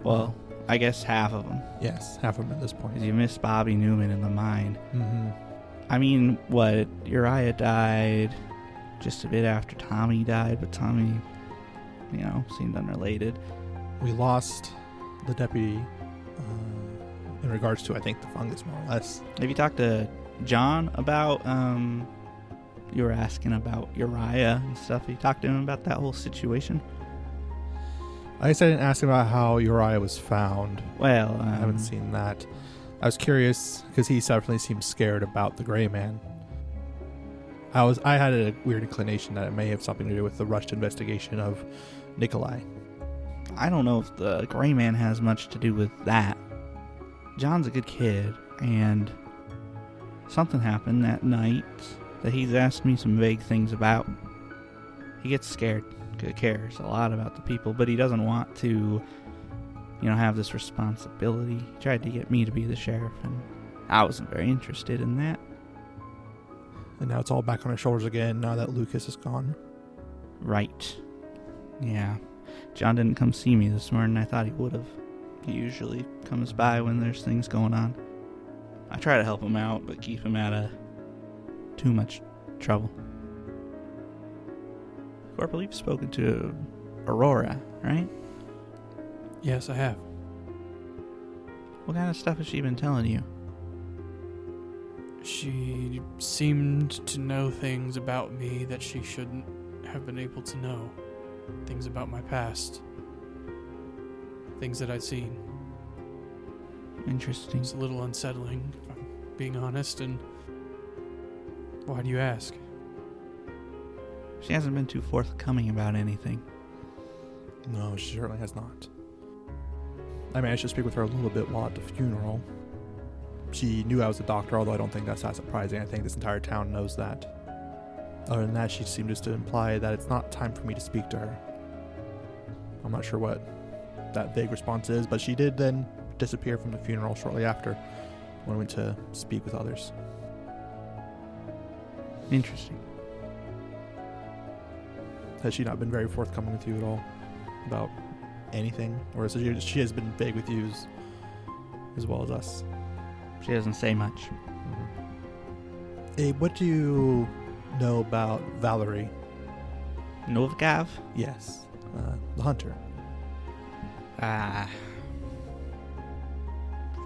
Speaker 3: Well, I guess half of them.
Speaker 4: Yes, half of them at this point.
Speaker 3: 'Cause you missed Bobby Newman in the mine.
Speaker 4: Mm-hmm.
Speaker 3: I mean, Uriah died just a bit after Tommy died, but Tommy, seemed unrelated.
Speaker 4: We lost the deputy in regards to, I think, the fungus, more or less.
Speaker 3: Have you talked to John about, you were asking about Uriah and stuff. Have you talked to him about that whole situation?
Speaker 4: I guess I didn't ask him about how Uriah was found.
Speaker 3: Well,
Speaker 4: I haven't seen that. I was curious because he definitely seemed scared about the gray man. I had a weird inclination that it may have something to do with the rushed investigation of Nikolai.
Speaker 3: I don't know if the gray man has much to do with that. John's a good kid, and something happened that night that he's asked me some vague things about. He gets scared because he cares a lot about the people, but he doesn't want to, have this responsibility. He tried to get me to be the sheriff, and I wasn't very interested in that.
Speaker 4: And now it's all back on his shoulders again now that Lucas is gone.
Speaker 3: Right. Yeah. John didn't come see me this morning. I thought he would have. He usually comes by when there's things going on. I try to help him out, but keep him out of too much trouble. Corporal, you've spoken to Aurora, right?
Speaker 6: Yes, I have.
Speaker 3: What kind of stuff has she been telling you?
Speaker 6: She seemed to know things about me that she shouldn't have been able to know. Things about my past. Things that I'd seen.
Speaker 3: Interesting.
Speaker 6: It's a little unsettling, if I'm being honest, and why do you ask?
Speaker 3: She hasn't been too forthcoming about anything.
Speaker 4: No, she certainly has not. I managed to speak with her a little bit while at the funeral. She knew I was a doctor, although I don't think that's that surprising. I think this entire town knows that. Other than that, she seemed just to imply that it's not time for me to speak to her. I'm not sure what that vague response is, but she did then disappear from the funeral shortly after when I went to speak with others.
Speaker 3: Interesting.
Speaker 4: Has she not been very forthcoming with you at all about anything? Or is it she has been vague with you as well as us?
Speaker 3: She doesn't say much.
Speaker 4: Abe, what do you know about Valerie?
Speaker 3: Novgav?
Speaker 4: Yes, the hunter.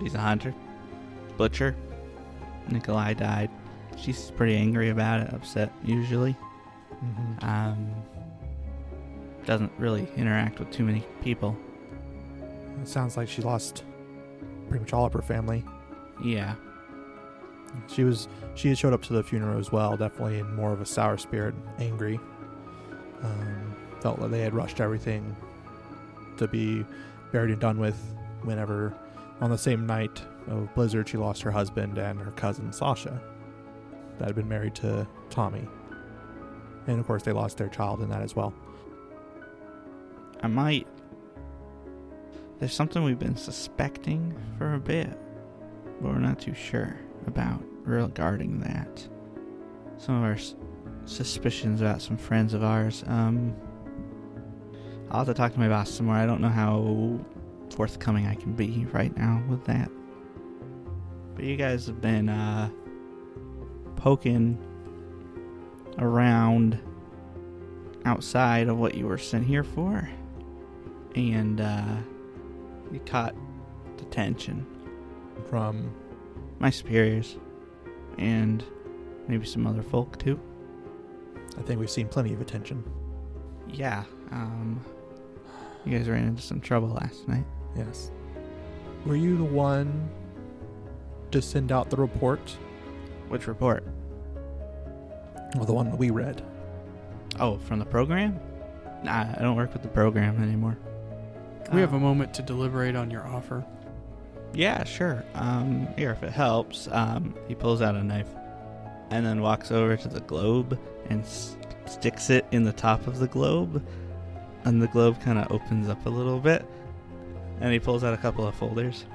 Speaker 3: She's a hunter. Butcher. Nikolai died. She's pretty angry about it, upset usually. Doesn't really interact with too many people.
Speaker 4: It sounds like she lost pretty much all of her family.
Speaker 3: Yeah.
Speaker 4: She had showed up to the funeral as well, definitely in more of a sour spirit, angry. Felt like they had rushed everything to be buried and done with whenever, on the same night of Blizzard, she lost her husband and her cousin Sasha that had been married to Tommy. And of course they lost their child in that as well.
Speaker 3: There's something we've been suspecting for a bit, but we're not too sure about regarding that. Some of our suspicions about some friends of ours. I'll have to talk to my boss some more. I don't know how forthcoming I can be right now with that. But you guys have been poking around outside of what you were sent here for, and you caught detention
Speaker 4: From
Speaker 3: my superiors and maybe some other folk too.
Speaker 4: I think we've seen plenty of attention.
Speaker 3: Yeah, you guys ran into some trouble last night.
Speaker 4: Yes. Were you the one to send out the report?
Speaker 3: Which report?
Speaker 4: Well, the one that we read.
Speaker 3: Oh, from the program? Nah, I don't work with the program anymore.
Speaker 6: Can we have a moment to deliberate on your offer?
Speaker 3: Yeah, sure. Here, if it helps, he pulls out a knife and then walks over to the globe and sticks it in the top of the globe, and the globe kind of opens up a little bit, and he pulls out a couple of folders.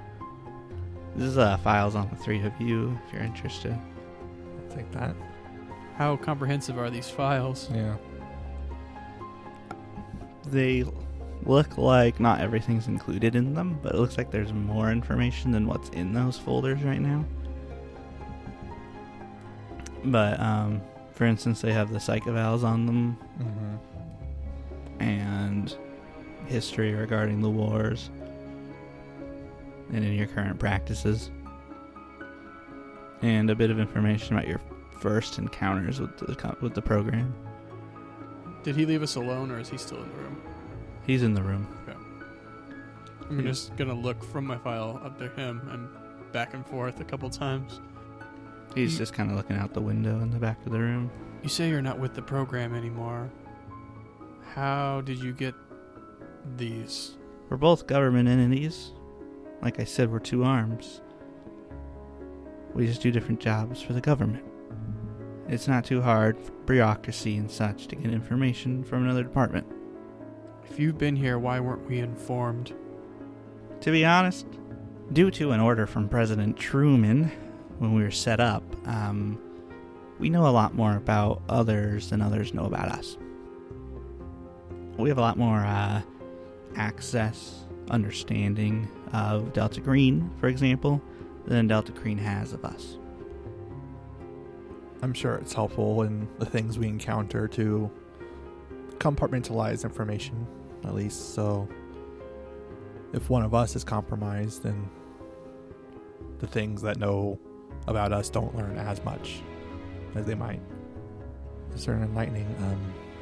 Speaker 3: This is files on the three of you, if you're interested.
Speaker 4: I'll take that.
Speaker 6: How comprehensive are these files?
Speaker 4: Yeah.
Speaker 3: They look like not everything's included in them, but it looks like there's more information than what's in those folders right now. But, for instance, they have the psych evals on them, and history regarding the wars, and in your current practices, and a bit of information about your first encounters with the program.
Speaker 6: Did he leave us alone, or is he still in the room?
Speaker 3: He's in the room.
Speaker 6: Okay. I'm just gonna look from my file up to him and back and forth a couple times.
Speaker 3: He's just kind of looking out the window in the back of the room.
Speaker 6: You say you're not with the program anymore. How did you get these?
Speaker 3: We're both government entities. Like I said, we're two arms. We just do different jobs for the government. It's not too hard for bureaucracy and such to get information from another department.
Speaker 6: If you've been here, why weren't we informed?
Speaker 3: To be honest, due to an order from President Truman when we were set up, we know a lot more about others than others know about us. we have a lot more access, understanding of Delta Green, for example, than Delta Green has of us.
Speaker 4: I'm sure it's helpful in the things we encounter to compartmentalize information, at least. So if one of us is compromised, then the things that know about us don't learn as much as they might. Is there an enlightening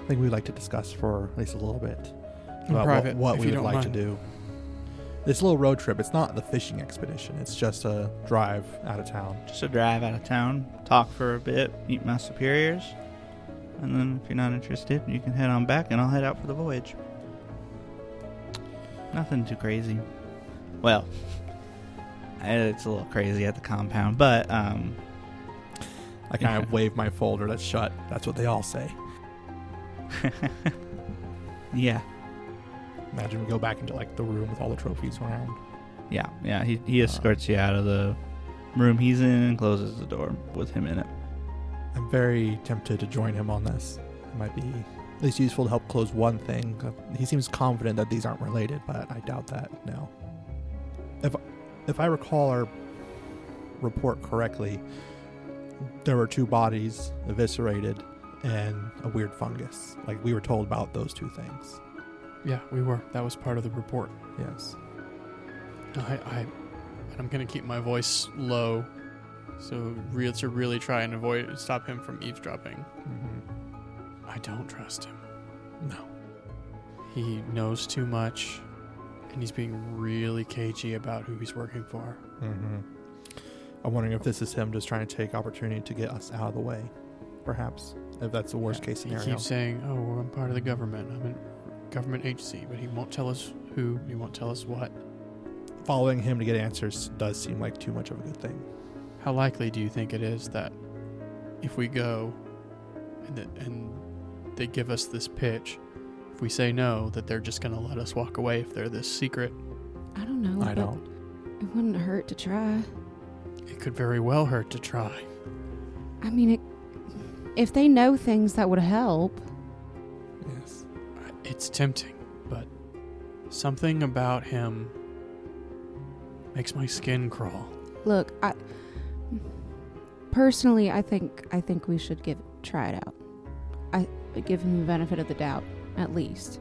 Speaker 4: thing we'd like to discuss for at least a little bit about
Speaker 6: private,
Speaker 4: what
Speaker 6: if
Speaker 4: we
Speaker 6: you
Speaker 4: would
Speaker 6: don't
Speaker 4: like to
Speaker 6: mind.
Speaker 4: do? This little road trip, it's not the fishing expedition. It's just a drive out of town.
Speaker 3: Just a drive out of town, talk for a bit, meet my superiors, and then if you're not interested, you can head on back and I'll head out for the voyage. Nothing too crazy. Well, it's a little crazy at the compound, but
Speaker 4: I kind of wave my folder that's shut. That's what they all say.
Speaker 3: yeah.
Speaker 4: Imagine we go back into like the room with all the trophies around.
Speaker 3: Yeah. He escorts you out of the room he's in and closes the door with him in it.
Speaker 4: I'm very tempted to join him on this. It might be at least useful to help close one thing. He seems confident that these aren't related, but I doubt that. No. If I recall our report correctly, there were 2 bodies eviscerated and a weird fungus. Like, we were told about those 2 things.
Speaker 6: Yeah, we were. That was part of the report.
Speaker 4: Yes.
Speaker 6: I'm going to keep my voice low to really try and stop him from eavesdropping.
Speaker 4: Mm-hmm.
Speaker 6: I don't trust him.
Speaker 4: No.
Speaker 6: He knows too much, and he's being really cagey about who he's working for.
Speaker 4: Mm-hmm. I'm wondering if this is him just trying to take opportunity to get us out of the way, perhaps, if that's the worst case scenario.
Speaker 6: He keeps saying, oh, well, I'm part of the government. I'm a government agency, but he won't tell us who. He won't tell us what.
Speaker 4: Following him to get answers does seem like too much of a good thing.
Speaker 6: How likely do you think it is that if we go and they give us this pitch, if we say no, that they're just going to let us walk away if they're this secret?
Speaker 5: I don't know.
Speaker 4: I
Speaker 5: but
Speaker 4: don't.
Speaker 5: It wouldn't hurt to try.
Speaker 6: It could very well hurt to try.
Speaker 5: I mean, if they know things that would help.
Speaker 4: Yes.
Speaker 6: It's tempting, but something about him makes my skin crawl.
Speaker 5: Look, personally, I think we should try it out. I give him the benefit of the doubt, at least.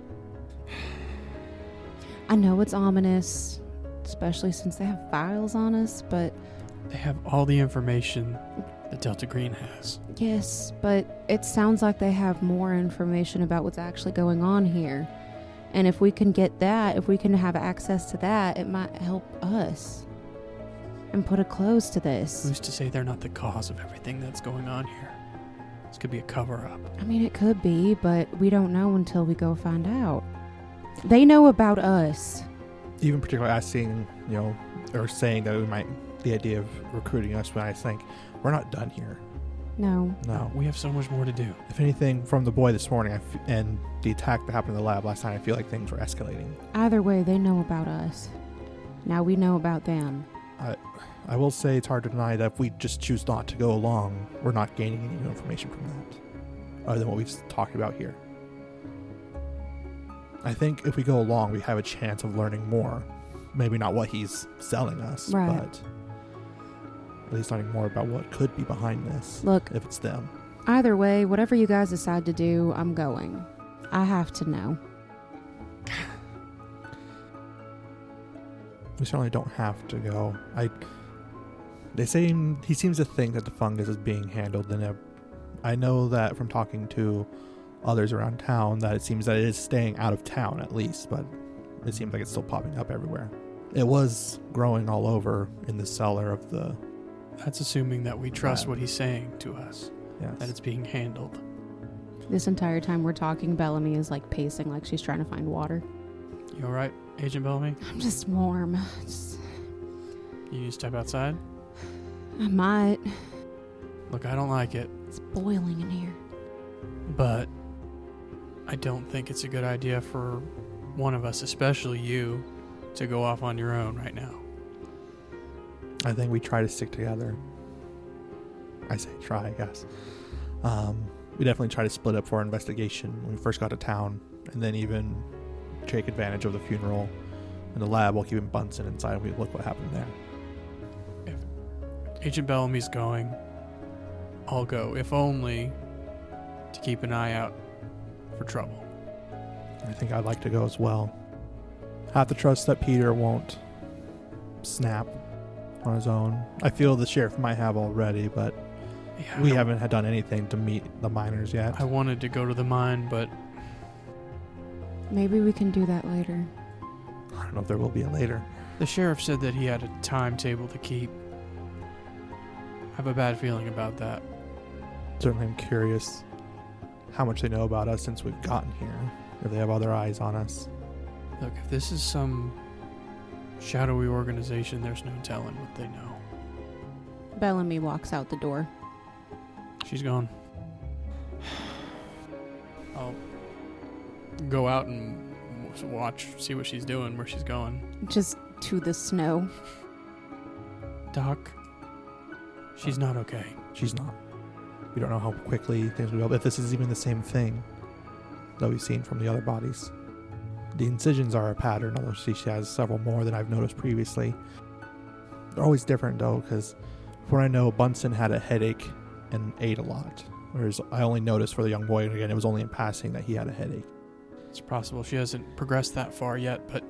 Speaker 5: I know it's ominous, especially since they have files on us, but
Speaker 6: They have all the information that Delta Green has.
Speaker 5: yes, but it sounds like they have more information about what's actually going on here. And if we can get that, if we can have access to that, it might help us and put a close to this.
Speaker 6: Who's to say they're not the cause of everything that's going on here? This could be a cover-up.
Speaker 5: I mean, it could be, but we don't know until we go find out. They know about us.
Speaker 4: Even particularly asking, or saying that we might, the idea of recruiting us, when I think we're not done here.
Speaker 5: No.
Speaker 4: No.
Speaker 6: We have so much more to do.
Speaker 4: If anything, from the boy this morning and the attack that happened in the lab last night, I feel like things were escalating.
Speaker 5: Either way, they know about us. Now we know about them.
Speaker 4: I will say it's hard to deny that if we just choose not to go along, we're not gaining any new information from that, other than what we've talked about here. I think if we go along, we have a chance of learning more. Maybe not what he's selling us,
Speaker 5: Right.
Speaker 4: but at least learning more about what could be behind this.
Speaker 5: Look,
Speaker 4: if it's them.
Speaker 5: either way, whatever you guys decide to do, I'm going. I have to know.
Speaker 4: We certainly don't have to go. He seems to think that the fungus is being handled I know that from talking to others around town that it seems that it is staying out of town at least, but it seems like it's still popping up everywhere. It was growing all over in the cellar of the...
Speaker 6: That's assuming that we trust what he's saying to us,
Speaker 4: Yes.
Speaker 6: that it's being handled.
Speaker 5: This entire time we're talking, Bellamy is like pacing like she's trying to find water.
Speaker 6: You all right, Agent Bellamy?
Speaker 5: I'm just warm.
Speaker 6: You need to step outside?
Speaker 5: I might.
Speaker 6: Look, I don't like it,
Speaker 5: It's boiling in here.
Speaker 6: but I don't think it's a good idea for one of us, especially you, to go off on your own right now.
Speaker 4: I think we try to stick together. I say try, I guess. We definitely try to split up for our investigation when we first got to town, and then even take advantage of the funeral in the lab while keeping Bunsen inside, and we look what happened there.
Speaker 6: If Agent Bellamy's going, I'll go, if only to keep an eye out for trouble.
Speaker 4: I think I'd like to go as well. I have to trust that Peter won't snap on his own. I feel the sheriff might have already, but
Speaker 6: Yeah,
Speaker 4: we haven't had done anything to meet the miners yet.
Speaker 6: I wanted to go to the mine, but
Speaker 5: Maybe we can do that later.
Speaker 4: I don't know if there will be a later.
Speaker 6: the sheriff said that he had a timetable to keep. I have a bad feeling about that.
Speaker 4: Certainly I'm curious how much they know about us since we've gotten here, if they have other eyes on us.
Speaker 6: Look, if this is some shadowy organization, there's no telling what they know.
Speaker 5: Bellamy walks out the door.
Speaker 6: She's gone. I'll go out and watch, see what she's doing, where she's going.
Speaker 5: Just to the snow.
Speaker 6: Doc, she's not okay.
Speaker 4: She's not. We don't know how quickly things will go, if this is even the same thing that we've seen from the other bodies. The incisions are a pattern, although she has several more than I've noticed previously. They're always different, though, because for I know, Bunsen had a headache and ate a lot. Whereas I only noticed for the young boy, and again, it was only in passing that he had a headache.
Speaker 6: It's possible she hasn't progressed that far yet, but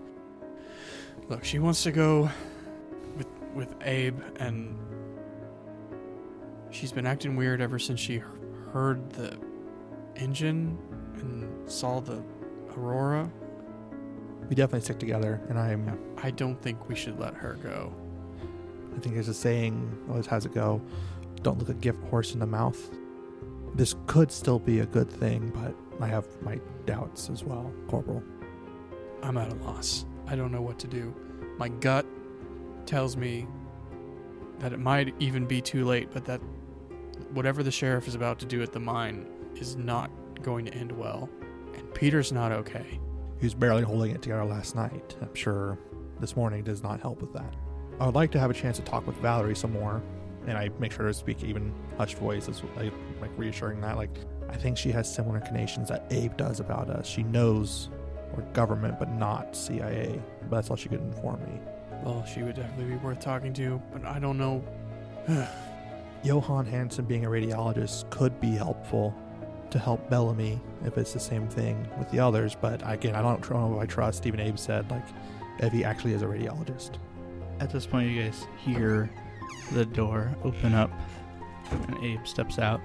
Speaker 6: look, she wants to go with Abe, and she's been acting weird ever since she heard the engine and saw the aurora.
Speaker 4: We definitely stick together, and
Speaker 6: I don't think we should let her go.
Speaker 4: I think there's a saying, always has it go, don't look a gift horse in the mouth. This could still be a good thing, but I have my doubts as well, Corporal.
Speaker 6: I'm at a loss. I don't know what to do. My gut tells me that it might even be too late, but that whatever the sheriff is about to do at the mine is not going to end well. And Peter's not okay.
Speaker 4: He was barely holding it together last night. I'm sure this morning does not help with that. I would like to have a chance to talk with Valerie some more, and I make sure to speak even hushed voice, as like reassuring that. Like, I think she has similar inclinations that Abe does about us. She knows we're government, but not CIA. But that's all she could inform me.
Speaker 6: Well, she would definitely be worth talking to, but I don't know.
Speaker 4: Johan Hansen being a radiologist could be helpful to help Bellamy if it's the same thing with the others. But again, I don't know if I trust. Even Abe said, like, if he actually is a radiologist.
Speaker 3: At this point, you guys hear the door open up, and Abe steps out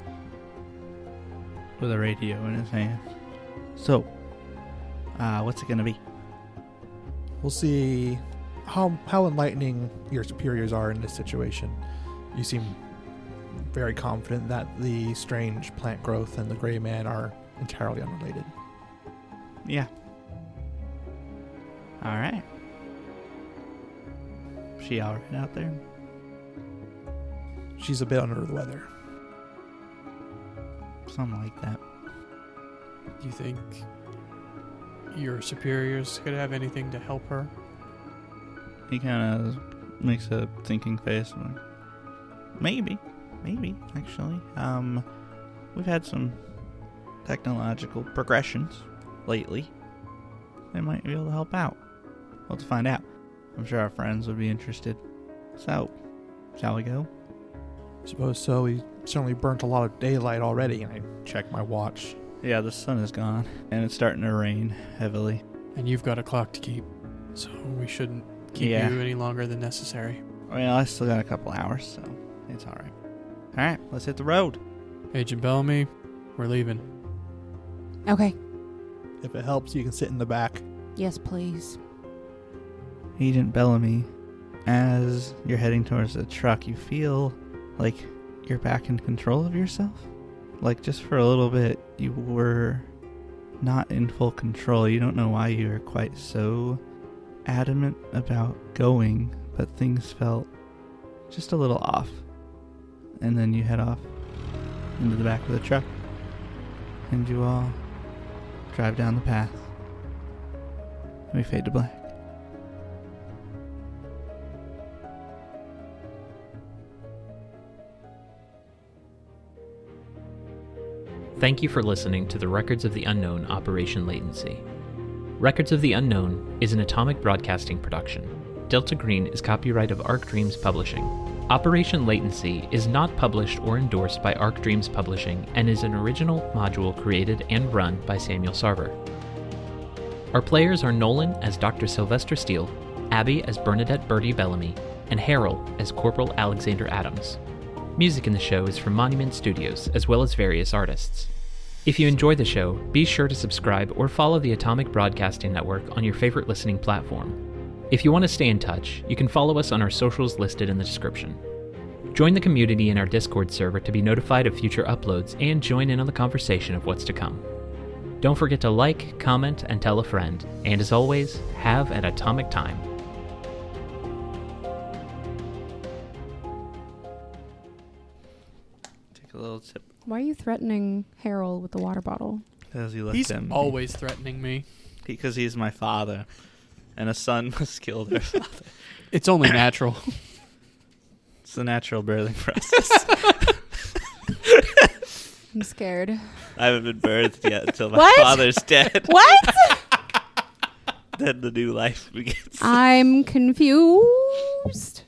Speaker 3: with a radio in his hand. So, what's it gonna be?
Speaker 4: We'll see how enlightening your superiors are in this situation. You seem very confident that the strange plant growth and the gray man are entirely unrelated.
Speaker 3: Yeah. All right. She all right out there?
Speaker 4: She's a bit under the weather.
Speaker 3: Something like that.
Speaker 6: Do you think your superiors could have anything to help her?
Speaker 3: He kind of makes a thinking face. Like, maybe, actually. We've had some technological progressions lately. They might be able to help out. We'll have to find out. I'm sure our friends would be interested. So, shall we go?
Speaker 4: Suppose so. We certainly burnt a lot of daylight already, and I checked my watch.
Speaker 3: Yeah, the sun is gone, and it's starting to rain heavily.
Speaker 6: And you've got a clock to keep, so we shouldn't keep you any longer than necessary.
Speaker 3: Well, I still got a couple hours, so it's all right. All right, let's hit the road.
Speaker 6: Agent Bellamy, we're leaving.
Speaker 5: Okay.
Speaker 4: If it helps, you can sit in the back.
Speaker 5: Yes, please.
Speaker 3: Agent Bellamy, as you're heading towards the truck, you feel like you're back in control of yourself. Like, just for a little bit, you were not in full control. You don't know why you were quite so adamant about going, but things felt just a little off. And then you head off into the back of the truck, and you all drive down the path. And we fade to black.
Speaker 1: Thank you for listening to the Records of the Unknown Operation Latency. Records of the Unknown is an Atomic Broadcasting production. Delta Green is copyright of Arc Dreams Publishing. Operation Latency is not published or endorsed by Arc Dreams Publishing and is an original module created and run by Sam Sarver. Our players are Nolan as Dr. Sylvester Steele, Abby as Bernadette Birdie Bellamy, and Harrel as Corporal Alexander Adams. Music in the show is from Monument Studios, as well as various artists. If you enjoy the show, be sure to subscribe or follow the Atomic Broadcasting Network on your favorite listening platform. If you want to stay in touch, you can follow us on our socials listed in the description. Join the community in our Discord server to be notified of future uploads and join in on the conversation of what's to come. Don't forget to like, comment, and tell a friend. And as always, have an atomic time.
Speaker 3: Take a little sip.
Speaker 5: Why are you threatening Harrel with the water bottle?
Speaker 3: Because he looked
Speaker 6: He's
Speaker 3: at me.
Speaker 6: always threatening me.
Speaker 3: Because he's my father. And a son must kill their father.
Speaker 6: It's only natural.
Speaker 3: It's the natural birthing process.
Speaker 5: I'm scared.
Speaker 3: I haven't been birthed yet until my
Speaker 5: What?
Speaker 3: father's dead.
Speaker 5: What?
Speaker 3: Then the new life begins.
Speaker 5: I'm confused.